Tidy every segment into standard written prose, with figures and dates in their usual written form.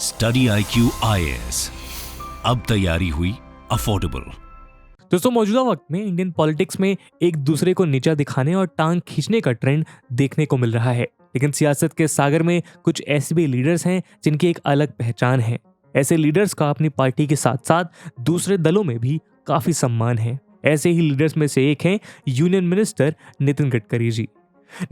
Study IQ IAS, अब तैयारी हुई अफोर्डेबल। दोस्तों, मौजूदा वक्त में इंडियन पॉलिटिक्स में एक दूसरे को नीचा दिखाने और टांग खींचने का ट्रेंड देखने को मिल रहा है। लेकिन सियासत के सागर में कुछ ऐसे भी लीडर्स हैं जिनकी एक अलग पहचान है। ऐसे लीडर्स का अपनी पार्टी के साथ साथ दूसरे दलों में भी काफी सम्मान है। ऐसे ही लीडर्स में से एक हैं यूनियन मिनिस्टर नितिन गडकरी जी।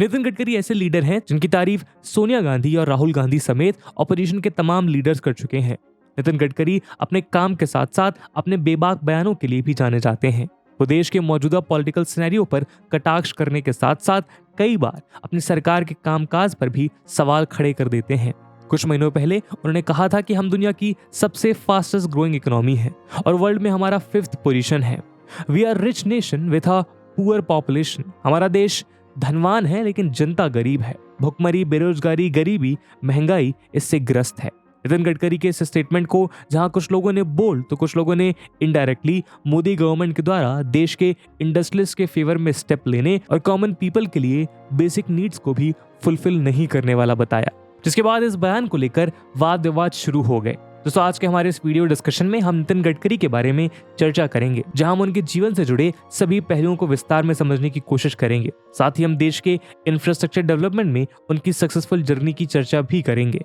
नितिन गडकरी ऐसे लीडर हैं जिनकी तारीफ सोनिया गांधी और राहुल गांधी समेत ऑपोजिशन के तमाम लीडर्स कर चुके हैं। नितिन गडकरी अपने काम के साथ साथ अपने बेबाक बयानों के लिए भी जाने जाते हैं। वो देश के मौजूदा पॉलिटिकल सिनेरियो पर कटाक्ष करने के साथ साथ कई बार अपनी सरकार के कामकाज पर भी सवाल खड़े कर देते हैं। कुछ महीनों पहले उन्होंने कहा था कि हम दुनिया की सबसे फास्टेस्ट ग्रोइंग इकोनॉमी है और वर्ल्ड में हमारा 5th पोजीशन है। We are rich nation with a poor population. हमारा देश धनवान है लेकिन जनता गरीब है। भुखमरी, बेरोजगारी, गरीबी, महंगाई इससे ग्रस्त है। नितिन गडकरी के इस स्टेटमेंट को जहां कुछ लोगों ने बोल तो कुछ लोगों ने इनडायरेक्टली मोदी गवर्नमेंट के द्वारा देश के इंडस्ट्रियलिस्ट के फेवर में स्टेप लेने और कॉमन पीपल के लिए बेसिक नीड्स को भी फुलफिल नहीं करने वाला बताया, जिसके बाद इस बयान को लेकर वाद विवाद शुरू हो गए। दोस्तों, आज के हमारे इस वीडियो डिस्कशन में हम नितिन गडकरी के बारे में चर्चा करेंगे, जहां हम उनके जीवन से जुड़े सभी पहलुओं को विस्तार में समझने की कोशिश करेंगे। साथ ही हम देश के इंफ्रास्ट्रक्चर डेवलपमेंट में उनकी सक्सेसफुल जर्नी की चर्चा भी करेंगे।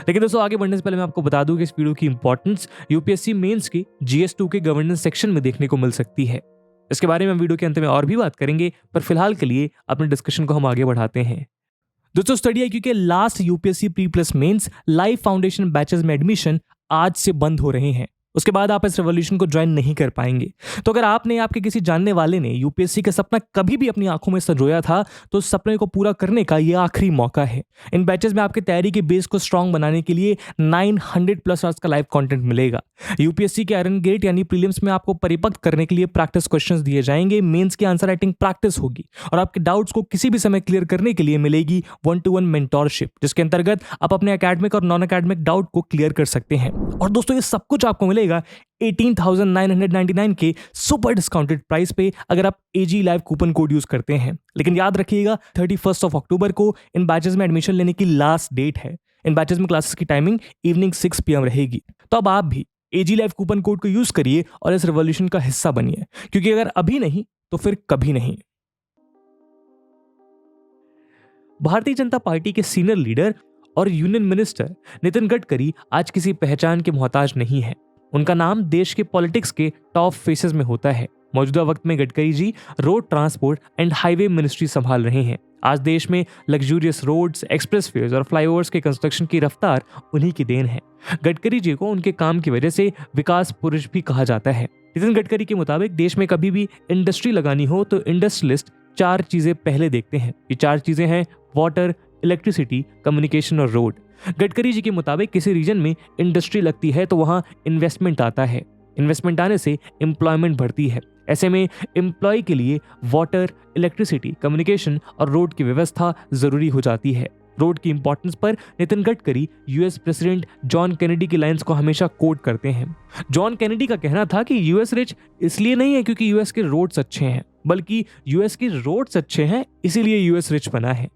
लेकिन दोस्तों, आगे बढ़ने से पहले मैं आपको बता दूं कि इस वीडियो की इंपॉर्टेंस यूपीएससी मेंस के GS2 के गवर्नेंस सेक्शन में देखने को मिल सकती है। इसके बारे में हम वीडियो के अंत में और भी बात करेंगे, पर फिलहाल के लिए अपने डिस्कशन को हम आगे बढ़ाते हैं। दोस्तों, स्टडी IQ के last UPSC pre plus mains live foundation batches में एडमिशन आज से बंद हो रहे हैं। उसके बाद आप इस रेवोल्यूशन को ज्वाइन नहीं कर पाएंगे। तो अगर आपने आपके किसी जानने वाले ने यूपीएससी का सपना कभी भी अपनी आंखों में संजोया था तो उस सपने को पूरा करने का ये आखिरी मौका है। इन बैचेस में आपके तैयारी के बेस को स्ट्रांग बनाने के लिए 900+ आवर्स का लाइव कंटेंट मिलेगा। यूपीएससी के आयरन गेट यानी प्रीलिम्स में आपको परिपक्व करने के लिए प्रैक्टिस क्वेश्चंस दिए जाएंगे। मेंस की आंसर राइटिंग प्रैक्टिस होगी और आपके डाउट्स को किसी भी समय क्लियर करने के लिए मिलेगी 1-to-1 मेंटोरशिप, जिसके अंतर्गत आप अपने एकेडमिक और नॉन एकेडमिक डाउट को क्लियर कर सकते हैं। और दोस्तों, ये सब कुछ आपको मिलेगा 18,999 के सुपर डिस्काउंटेड प्राइस पे अगर आप AG live coupon code use करते हैं। लेकिन याद रखिएगा 31 अक्टूबर को इन बैचेस में एडमिशन लेने की लास्ट डेट है। इन बैचेस में क्लासेस की टाइमिंग इवनिंग 6 PM रहेगी। तो अब आप भी AG लाइव कूपन कोड को यूज करिए और इस रेवोल्यूशन का हिस्सा बनिए, क्योंकि अगर अभी नहीं तो फिर कभी नहीं। भारतीय जनता पार्टी के सीनियर लीडर और यूनियन मिनिस्टर नितिन गडकरी आज किसी पहचान के मोहताज नहीं है। उनका नाम देश के पॉलिटिक्स के टॉप फेसेस में होता है। मौजूदा वक्त में Gadkari ji road transport and highway ministry संभाल रहे हैं। आज देश में लग्जूरियस रोड्स, एक्सप्रेसवेज और फ्लाईओवर्स के कंस्ट्रक्शन की रफ्तार उन्हीं की देन है। गडकरी जी को उनके काम की वजह से विकास पुरुष भी कहा जाता है। नितिन गडकरी के मुताबिक देश में कभी भी इंडस्ट्री लगानी हो तो इंडस्ट्रियलिस्ट 4 चीजें पहले देखते हैं। ये 4 चीजें हैं वाटर, इलेक्ट्रिसिटी, कम्युनिकेशन और रोड। गडकरी जी के मुताबिक किसी रीजन में इंडस्ट्री लगती है तो वहां इन्वेस्टमेंट आता है। इन्वेस्टमेंट आने से एम्प्लॉयमेंट बढ़ती है। ऐसे में एम्प्लॉय के लिए वाटर, इलेक्ट्रिसिटी, कम्युनिकेशन और रोड की व्यवस्था जरूरी हो जाती है। रोड की इंपॉर्टेंस पर Nitin Gadkari US president John Kennedy की लाइंस को हमेशा कोट करते हैं। जॉन कैनेडी का कहना था कि US रिच इसलिए नहीं है क्योंकि US के रोड्स अच्छे हैं, बल्कि US के रोड्स अच्छे हैं इसीलिए US रिच बना है।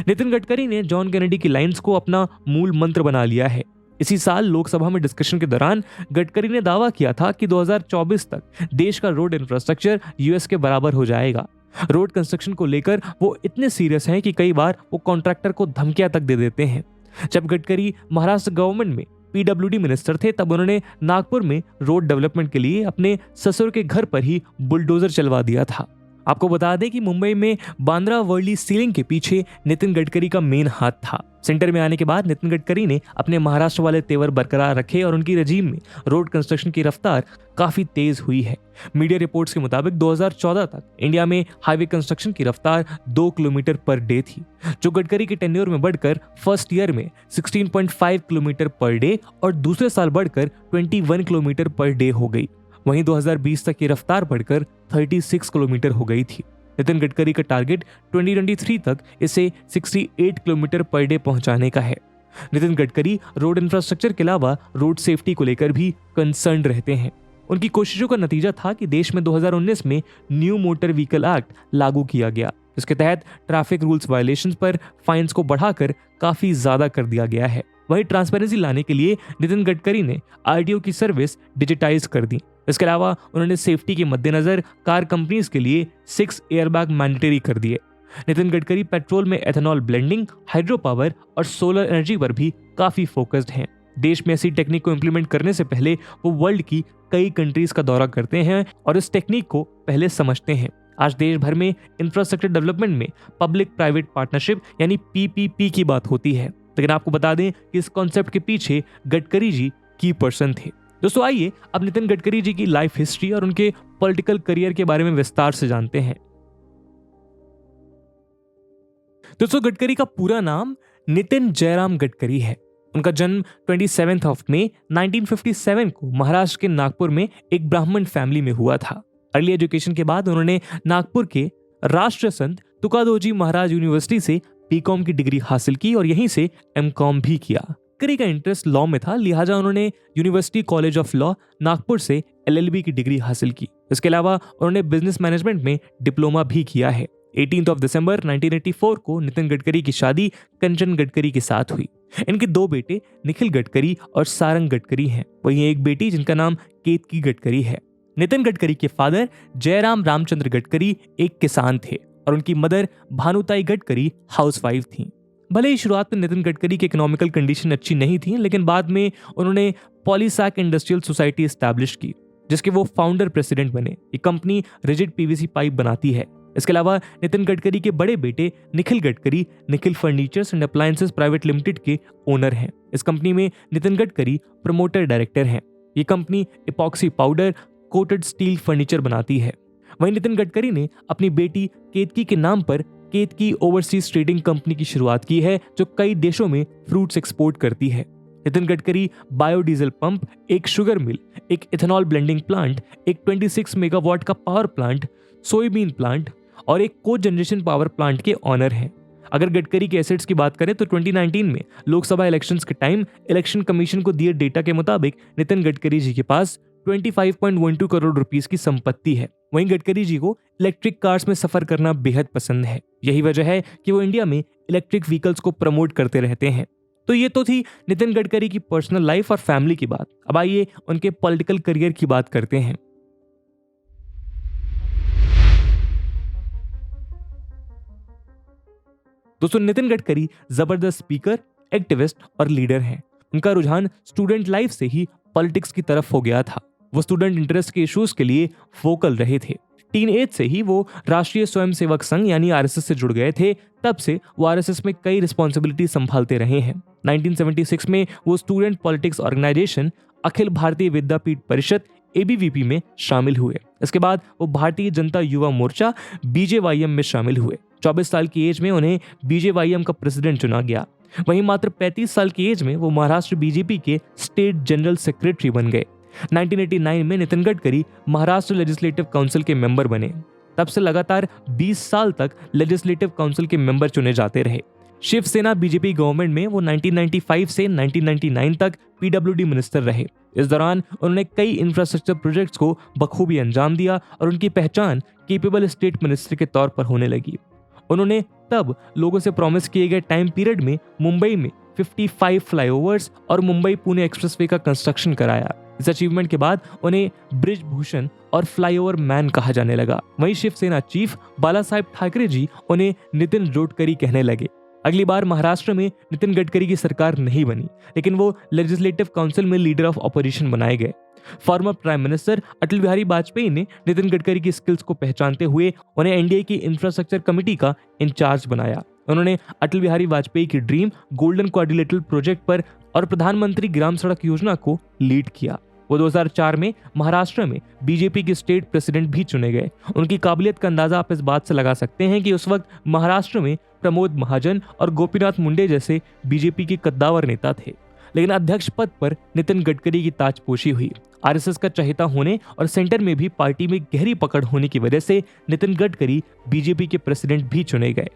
नितिन गडकरी ने जॉन कैनेडी की लाइंस को अपना मूल मंत्र बना लिया है। इसी साल लोकसभा में डिस्कशन के दौरान गडकरी ने दावा किया था कि 2024 तक देश का रोड इंफ्रास्ट्रक्चर US के बराबर हो जाएगा। रोड कंस्ट्रक्शन को लेकर वो इतने सीरियस हैं कि कई बार वो कॉन्ट्रैक्टर को धमकियां तक दे देते हैं। जब गडकरी महाराष्ट्र गवर्नमेंट में PWD मिनिस्टर थे तब उन्होंने नागपुर में रोड डेवलपमेंट के लिए अपने ससुर के घर पर ही बुलडोजर चलवा दिया था। आपको बता दें कि मुंबई में बांद्रा वर्ली सीलिंग के पीछे नितिन गडकरी का मेन हाथ था। सेंटर में आने के बाद नितिन गडकरी ने अपने महाराष्ट्र वाले तेवर बरकरार रखे और उनकी रजीम में रोड कंस्ट्रक्शन की रफ्तार काफी तेज हुई है। मीडिया रिपोर्ट्स के मुताबिक 2014 तक इंडिया में हाईवे कंस्ट्रक्शन की रफ्तार 2 किलोमीटर पर डे थी, जो गडकरी के टेन्योर में बढ़कर फर्स्ट ईयर में 16.5 किलोमीटर पर डे और दूसरे साल बढ़कर 21 किलोमीटर पर डे हो गई। वहीं 2020 तक की रफ्तार बढ़कर 36 किलोमीटर हो गई थी। नितिन गडकरी का टारगेट 2023 तक इसे 68 किलोमीटर पर डे पहुंचाने का है। नितिन गडकरी रोड इंफ्रास्ट्रक्चर के अलावा रोड सेफ्टी को लेकर भी कंसर्न रहते हैं। उनकी कोशिशों का नतीजा था कि देश में 2019 में न्यू मोटर व्हीकल एक्ट लागू किया गया, इसके तहत ट्रैफिक रूल्स वायलेशंस पर फाइन्स को बढ़ाकर काफी ज्यादा कर दिया गया है। वहीं ट्रांसपेरेंसी लाने के लिए नितिन गडकरी ने आरटीओ की सर्विस डिजिटाइज कर दी। इसके अलावा उन्होंने सेफ्टी के मद्देनजर कार कंपनीज के लिए 6 एयरबैग मैंडेटरी कर दिए। नितिन गडकरी पेट्रोल में एथेनॉल ब्लेंडिंग, हाइड्रो पावर और सोलर एनर्जी पर भी काफी फोकस्ड हैं। देश में ऐसी टेक्निक को इम्प्लीमेंट करने से पहले वो वर्ल्ड की कई कंट्रीज का दौरा करते हैं और इस टेक्निक को पहले समझते हैं। आज देश भर में इंफ्रास्ट्रक्चर डेवलपमेंट में पब्लिक प्राइवेट पार्टनरशिप यानी पीपीपी की बात होती है, लेकिन आपको बता दें कि इस कॉन्सेप्ट के पीछे गडकरी जी की पर्सन थे। दोस्तों आइए अब नितिन गडकरी जी की लाइफ हिस्ट्री और उनके पॉलिटिकल करियर के बारे में विस्तार से जानते हैं। दोस्तों गडकरी का पूरा नाम नितिन जयराम गडकरी है। उनका जन्म 27 मई 1957 को महाराष्ट्र के नागपुर में एक ब्राह्मण फैमिली में हुआ था। अर्ली एजुकेशन के बाद उन्होंने नागपुर के राष्ट्र संत तुकादोजी महाराज यूनिवर्सिटी से बीकॉम की डिग्री हासिल की और यहीं से एमकॉम भी किया। गडकरी का इंटरेस्ट लॉ में था, लिहाजा उन्होंने university college of law Nagpur से एलएलबी की डिग्री हासिल की। इसके अलावा उन्होंने बिजनेस मैनेजमेंट में डिप्लोमा भी किया है। 18 दिसंबर 1984 को नितिन गडकरी की शादी कंचन गडकरी के साथ हुई। इनके 2 बेटे निखिल गडकरी और सारंग गडकरी हैं, वहीं एक बेटी जिनका नाम केतकी गडकरी है। नितिन गडकरी के फादर जयराम रामचंद्र गडकरी एक किसान थे और उनकी मदर भानुताई गडकरी हाउसवाइफ थीं। भले ही शुरुआत में नितिन गडकरी की इकोनॉमिकल कंडीशन अच्छी नहीं थी, लेकिन बाद में उन्होंने पॉलीसैक इंडस्ट्रियल सोसाइटी एस्टैब्लिश की, जिसके वो फाउंडर प्रेसिडेंट बने। ये कंपनी रिजिड पीवीसी पाइप बनाती है। इसके अलावा नितिन गडकरी के बड़े बेटे Nikhil Gadkari Nikhil furnitures and appliances private limited के ओनर हैं। इस कंपनी में नितिन गडकरी प्रमोटर डायरेक्टर हैं। ये company epoxy powder coated steel furniture बनाती है। वहीं नितिन गडकरी ने अपनी बेटी केतकी के नाम पर केतकी ओवरसीज ट्रेडिंग कंपनी की शुरुआत की है, जो कई देशों में फ्रूट्स एक्सपोर्ट करती है। नितिन गडकरी बायोडीजल पंप, एक शुगर मिल, एक इथेनॉल ब्लेंडिंग प्लांट, एक 26 मेगावाट का पावर प्लांट, सोयाबीन प्लांट और एक को जनरेशन पावर प्लांट के ऑनर हैं। अगर गडकरी के एसेट्स की बात करें तो 2019 में लोकसभा इलेक्शंस के टाइम इलेक्शन कमीशन को दिए डेटा के मुताबिक नितिन गडकरी जी के पास 25.12 करोड़ रुपीस की संपत्ति है। वहीं गडकरी जी को इलेक्ट्रिक कार्स में सफर करना बेहद पसंद है। यही वजह है कि वो इंडिया में इलेक्ट्रिक व्हीकल्स को प्रमोट करते रहते हैं। तो ये तो थी नितिन गडकरी की पर्सनल लाइफ और फैमिली की बात। अब आइए उनके पॉलिटिकल करियर की बात करते हैं। दोस्तों नितिन गडकरी जबरदस्त स्पीकर, एक्टिविस्ट और लीडर हैं। उनका रुझान स्टूडेंट लाइफ से ही पॉलिटिक्स की तरफ हो गया था। वो स्टूडेंट इंटरेस्ट के इश्यूज के लिए वोकल रहे थे। टीन एज से ही वो राष्ट्रीय स्वयंसेवक संघ यानी आरएसएस से जुड़ गए थे। तब से वो आरएसएस में कई रिस्पॉन्सिबिलिटी संभालते रहे हैं। 1976 में वो student politics organisation Akhil Bharatiya विद्यापीठ परिषद एबीवीपी में शामिल हुए। इसके बाद वो भारतीय जनता युवा मोर्चा बीजेवाईएम में शामिल हुए। 24 साल की एज में उन्हें बीजेवाईएम का प्रेसिडेंट चुना गया। वहीं मात्र 35 साल की एज में वो महाराष्ट्र बीजेपी के स्टेट जनरल सेक्रेटरी बन गए। 1989 में नितिन गडकरी महाराष्ट्र लेजिस्लेटिव काउंसिल के मेंबर बने। तब से लगातार 20 साल तक लेजिस्लेटिव काउंसिल के मेंबर चुने जाते रहे। शिवसेना बीजेपी गवर्नमेंट में वो 1995 से 1999 तक पीडब्ल्यूडी मिनिस्टर रहे। इस दौरान उन्होंने कई इंफ्रास्ट्रक्चर प्रोजेक्ट्स को बखूबी अंजाम दिया और उनकी पहचान केपेबल स्टेट मिनिस्टर के तौर पर होने लगी। उन्होंने तब लोगों से प्रॉमिस किए गए टाइम पीरियड में मुंबई में 55 फ्लाईओवर्स और मुंबई पुणे एक्सप्रेसवे का कंस्ट्रक्शन कराया। इस अचीवमेंट के बाद उन्हें ब्रिज भूषण और फ्लाईओवर मैन कहा जाने लगा। वहीं शिवसेना चीफ बाला साहेब ठाकरे जी उन्हें नितिन रोडकरी कहने लगे। अगली बार महाराष्ट्र में नितिन गडकरी की सरकार नहीं बनी, लेकिन वो लेजिस्लेटिव काउंसिल में लीडर ऑफ ऑपोजिशन बनाए गए। Former prime minister Atal Bihari Vajpayee ने नितिन गडकरी की स्किल्स को पहचानते हुए उन्हें एनडीए की इंफ्रास्ट्रक्चर कमेटी का इंचार्ज बनाया। उन्होंने अटल बिहारी वाजपेयी की ड्रीम गोल्डन क्वाड्रिलेटरल प्रोजेक्ट पर और प्रधानमंत्री ग्राम सड़क योजना को लीड किया। वो 2004 में महाराष्ट्र में बीजेपी के स्टेट प्रेसिडेंट भी चुने गए। उनकी काबिलियत का अंदाजा आप इस बात से लगा सकते हैं कि उस वक्त महाराष्ट्र में प्रमोद महाजन और गोपीनाथ मुंडे जैसे बीजेपी के कद्दावर नेता थे। लेकिन अध्यक्ष पद पर नितिन गडकरी की ताजपोशी हुई। आरएसएस का चहेता होने और सेंटर में भी पार्टी में गहरी पकड़ होने की वजह से नितिन गडकरी बीजेपी के प्रेसिडेंट भी चुने गए।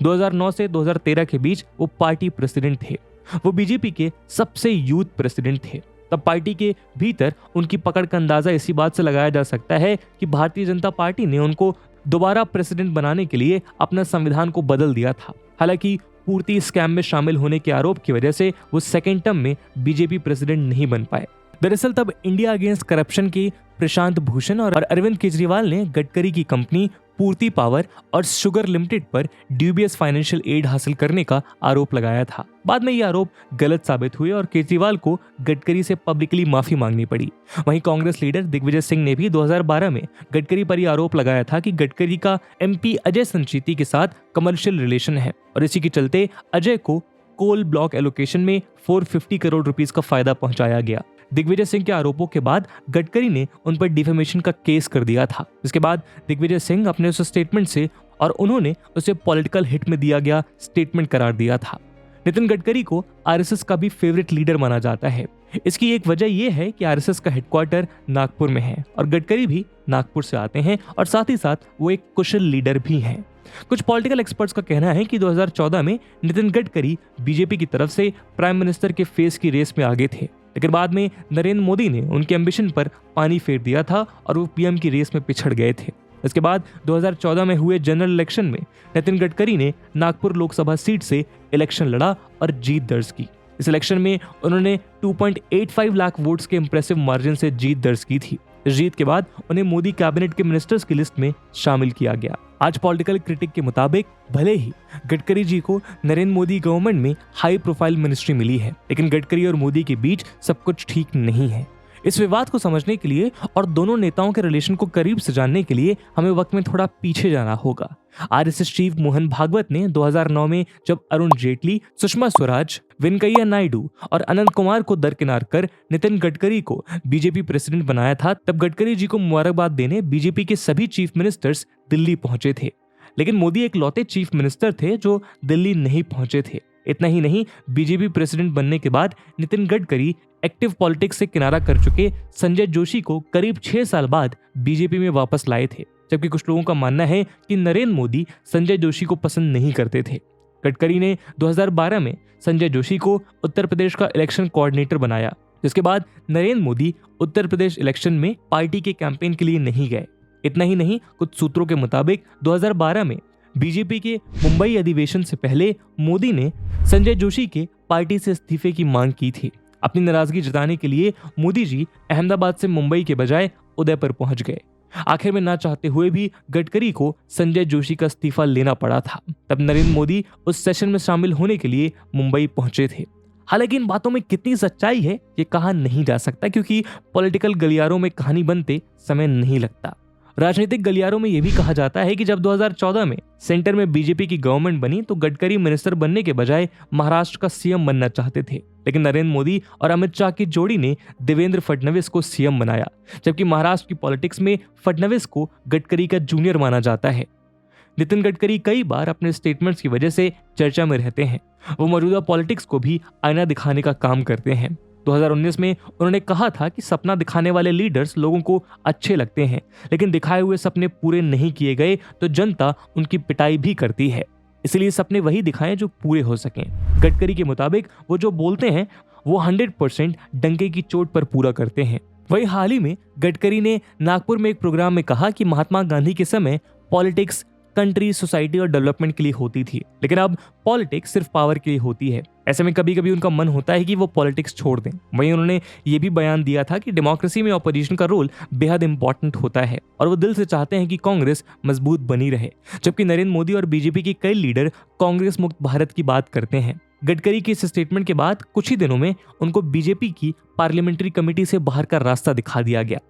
2009 से 2013 के बीच वो पार्टी प्रेसिडेंट थे। वो बीजेपी के सबसे यूथ प्रेसिडेंट थे। तब पार्टी के भीतर उनकी पकड़ का अंदाजा इसी बात से लगाया जा सकता है कि भारतीय जनता पार्टी ने उनको दोबारा प्रेसिडेंट बनाने के लिए अपना संविधान को बदल दिया था। हालांकि पूर्ति स्कैम में शामिल होने के आरोप की वजह से वो सेकेंड टर्म में बीजेपी प्रेसिडेंट नहीं बन पाए। दरअसल तब इंडिया अगेंस्ट करप्शन के प्रशांत भूषण और अरविंद केजरीवाल ने गडकरी की कंपनी पूर्ति पावर और शुगर लिमिटेड पर ड्यूबियस फाइनेंशियल एड हासिल करने का आरोप लगाया था। बाद में ये आरोप गलत साबित हुए और केजरीवाल को गडकरी से पब्लिकली माफी मांगनी पड़ी। वहीं कांग्रेस लीडर दिग्विजय सिंह ने भी 2012 में गडकरी पर यह आरोप लगाया था कि गडकरी का एमपी अजय संचेती के साथ कमर्शियल रिलेशन है और इसी के चलते अजय को कोल ब्लॉक एलोकेशन में 450 करोड़ रुपीस का फायदा पहुंचाया गया। दिग्विजय सिंह के आरोपों के बाद गडकरी ने उन पर डिफेमेशन का केस कर दिया था। इसके बाद दिग्विजय सिंह अपने उस स्टेटमेंट से और उन्होंने उसे पॉलिटिकल हिट में दिया गया स्टेटमेंट करार दिया था। नितिन गडकरी को आरएसएस का भी फेवरेट लीडर माना जाता है। इसकी एक वजह यह है कि आरएसएस का हेडक्वार्टर नागपुर में है और गडकरी भी नागपुर से आते हैं और साथ ही साथ वो एक कुशल लीडर भी हैं। कुछ पॉलिटिकल एक्सपर्ट्स का कहना है कि 2014 में नितिन गडकरी बीजेपी की तरफ से प्राइम मिनिस्टर के फेस की रेस में आगे थे, लेकिन बाद में नरेंद्र मोदी ने उनके एम्बिशन पर पानी फेर दिया था और वो पीएम की रेस में पिछड़ गए थे। इसके बाद 2014 में हुए जनरल इलेक्शन में नितिन गडकरी ने नागपुर लोकसभा सीट से इलेक्शन लड़ा और जीत दर्ज की। इस इलेक्शन में उन्होंने 2.85 लाख वोट्स के इंप्रेसिव मार्जिन से जीत दर्ज की थी। इस जीत के बाद उन्हें मोदी कैबिनेट के मिनिस्टर्स की लिस्ट में शामिल किया गया। आज पॉलिटिकल क्रिटिक के मुताबिक भले ही गडकरी जी को नरेंद्र मोदी गवर्नमेंट में हाई प्रोफाइल मिनिस्ट्री मिली है, लेकिन गडकरी और मोदी के बीच सब कुछ ठीक नहीं है। इस विवाद को समझने के लिए और दोनों नेताओं के रिलेशन को करीब से जानने के लिए हमें वक्त में थोड़ा पीछे जाना होगा। आरएसएस चीफ मोहन भागवत ने 2009 में जब अरुण जेटली, सुषमा स्वराज, वेंकैया नायडू और अनंत कुमार को दरकिनार कर नितिन गडकरी को बीजेपी प्रेसिडेंट बनाया था, तब गडकरी जी को मुबारकबाद देने बीजेपी के सभी चीफ मिनिस्टर्स दिल्ली पहुंचे थे। लेकिन मोदी एक लौते चीफ मिनिस्टर थे जो दिल्ली नहीं पहुंचे थे। इतना ही नहीं, बीजेपी प्रेसिडेंट बनने के बाद नितिन गडकरी एक्टिव पॉलिटिक्स से किनारा कर चुके संजय जोशी को करीब 6 साल बाद बीजेपी में वापस लाए थे, जबकि कुछ लोगों का मानना है कि नरेंद्र मोदी संजय जोशी को पसंद नहीं करते थे। गडकरी ने 2012 में संजय जोशी को उत्तर प्रदेश का इलेक्शन कोऑर्डिनेटर बनाया, जिसके बाद नरेंद्र मोदी उत्तर प्रदेश इलेक्शन में पार्टी के कैंपेन के लिए नहीं गए। इतना ही नहीं, कुछ सूत्रों के मुताबिक 2012 में बीजेपी के मुंबई अधिवेशन से पहले मोदी ने संजय जोशी के पार्टी से इस्तीफे की मांग की थी। अपनी नाराजगी जताने के लिए मोदी जी अहमदाबाद से मुंबई के बजाय उदयपुर पहुंच गए। आखिर में ना चाहते हुए भी गडकरी को संजय जोशी का इस्तीफा लेना पड़ा था। तब नरेंद्र मोदी उस सेशन में शामिल होने के लिए मुंबई पहुंचे थे। हालांकि इन बातों में कितनी सच्चाई है ये कहा नहीं जा सकता, क्योंकि पॉलिटिकल गलियारों में कहानी बनते समय नहीं लगता। राजनीतिक गलियारों में यह भी कहा जाता है कि जब 2014 में सेंटर में बीजेपी की गवर्नमेंट बनी तो गडकरी मिनिस्टर बनने के बजाय महाराष्ट्र का सीएम बनना चाहते थे, लेकिन नरेंद्र मोदी और अमित शाह की जोड़ी ने देवेंद्र फडणवीस को सीएम बनाया, जबकि महाराष्ट्र की पॉलिटिक्स में फडणवीस को गडकरी का जूनियर माना जाता है। नितिन गडकरी कई बार अपने स्टेटमेंट्स की वजह से चर्चा में रहते हैं। वो मौजूदा पॉलिटिक्स को भी आईना दिखाने का काम करते हैं। 2019 में उन्होंने कहा था कि सपना दिखाने वाले लीडर्स लोगों को अच्छे लगते हैं, लेकिन दिखाए हुए सपने पूरे नहीं किए गए तो जनता उनकी पिटाई भी करती है। इसलिए सपने वही दिखाएं जो पूरे हो सकें। गडकरी के मुताबिक वो जो बोलते हैं वो 100% डंके की चोट पर पूरा करते हैं। वही हाल ही में गडकरी ने नागपुर में एक प्रोग्राम में कहा कि महात्मा गांधी के समय पॉलिटिक्स कंट्री, सोसाइटी और डेवलपमेंट के लिए होती थी, लेकिन अब पॉलिटिक्स सिर्फ पावर के लिए होती है। ऐसे में कभी कभी उनका मन होता है कि वो पॉलिटिक्स छोड़ दें। वहीं उन्होंने ये भी बयान दिया था कि डेमोक्रेसी में ऑपोजिशन का रोल बेहद इंपॉर्टेंट होता है और वो दिल से चाहते हैं कि कांग्रेस मजबूत बनी रहे, जबकि नरेंद्र मोदी और बीजेपी के कई लीडर कांग्रेस मुक्त भारत की बात करते हैं। गडकरी के इस स्टेटमेंट के बाद कुछ ही दिनों में उनको बीजेपी की पार्लियामेंट्री कमेटी से बाहर का रास्ता दिखा दिया गया।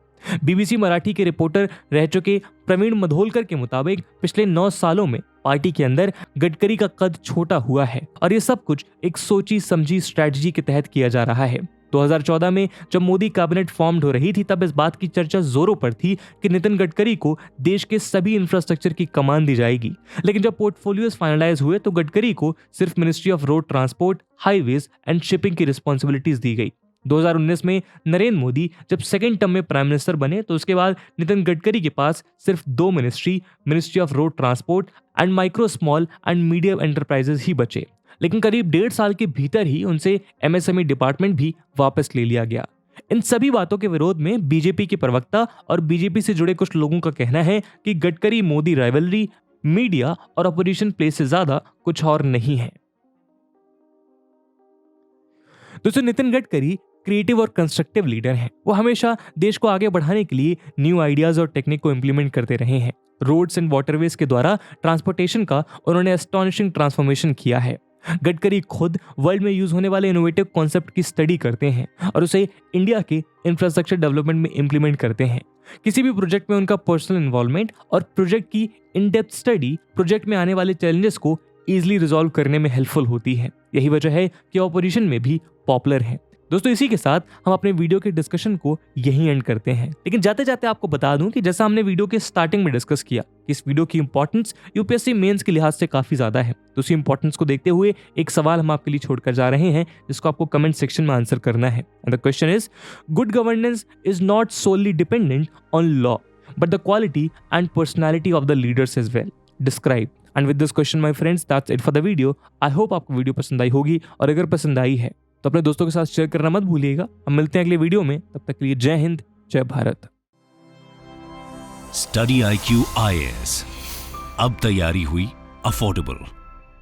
बीबीसी मराठी के रिपोर्टर रह चुके प्रवीण मधोलकर के मुताबिक पिछले 9 सालों में पार्टी के अंदर गडकरी का कद छोटा हुआ है और ये सब कुछ एक सोची समझी स्ट्रैटेजी के तहत किया जा रहा है। 2014 में जब मोदी कैबिनेट फॉर्म्ड हो रही थी तब इस बात की चर्चा जोरों पर थी कि नितिन गडकरी को देश के सभी इंफ्रास्ट्रक्चर की कमान दी जाएगी, लेकिन जब पोर्टफोलियोज फाइनलाइज हुए तो गडकरी को सिर्फ ministry of road transport, highways and shipping की रिस्पॉन्सिबिलिटीज दी गई। 2019 में नरेंद्र मोदी जब सेकेंड टर्म में प्राइम मिनिस्टर बने तो उसके बाद नितिन गडकरी के पास सिर्फ 2 ministry of road transport and micro, small and medium enterprises ही बचे। लेकिन करीब 1.5 साल के भीतर ही उनसे एमएसएमई डिपार्टमेंट भी वापस ले लिया गया। इन सभी बातों के विरोध में बीजेपी के प्रवक्ता और बीजेपी से जुड़े कुछ लोगों का कहना है कि गडकरी मोदी राइवलरी मीडिया और ऑपोजिशन प्ले से ज्यादा कुछ और नहीं है। दोस्तों, नितिन गडकरी क्रिएटिव और कंस्ट्रक्टिव लीडर हैं। वो हमेशा देश को आगे बढ़ाने के लिए न्यू आइडियाज और टेक्निक को इंप्लीमेंट करते रहे हैं। रोड्स एंड वाटरवेज के द्वारा ट्रांसपोर्टेशन का उन्होंने एस्टॉनिशिंग ट्रांसफॉर्मेशन किया है। गडकरी खुद वर्ल्ड में यूज होने वाले इनोवेटिव कॉन्सेप्ट की स्टडी करते हैं और उसे इंडिया के इंफ्रास्ट्रक्चर डेवलपमेंट में इंप्लीमेंट करते हैं। किसी भी प्रोजेक्ट में उनका पर्सनल इन्वॉल्वमेंट और प्रोजेक्ट की इन डेप्थ स्टडी प्रोजेक्ट में आने वाले चैलेंजेस को इजीली रिजॉल्व करने में हेल्पफुल होती है। यही वजह है कि ऑपोजिशन में भी पॉपुलर है। दोस्तों, इसी के साथ हम अपने वीडियो के डिस्कशन को यहीं एंड करते हैं। लेकिन जाते जाते आपको बता दूं कि जैसा हमने वीडियो के स्टार्टिंग में डिस्कस किया कि इस वीडियो की इंपॉर्टेंस यूपीएससी मेंस के लिहाज से काफी ज्यादा है। तो उसी इंपॉर्टेंस को देखते हुए एक सवाल हम आपके लिए छोड़कर जा रहे हैं जिसको आपको कमेंट सेक्शन में आंसर करना है। And the question is, good governance is not solely dependent on law but the quality and personality of the leaders is well describe. And with this question my friends, that's it for the video. I hope आपको video पसंद आई होगी और अगर पसंद आई है तो अपने दोस्तों के साथ शेयर करना मत भूलिएगा। हम मिलते हैं अगले वीडियो में, तब तक के लिए जय हिंद, जय भारत। स्टडी IQ IAS, अब तैयारी हुई अफोर्डेबल।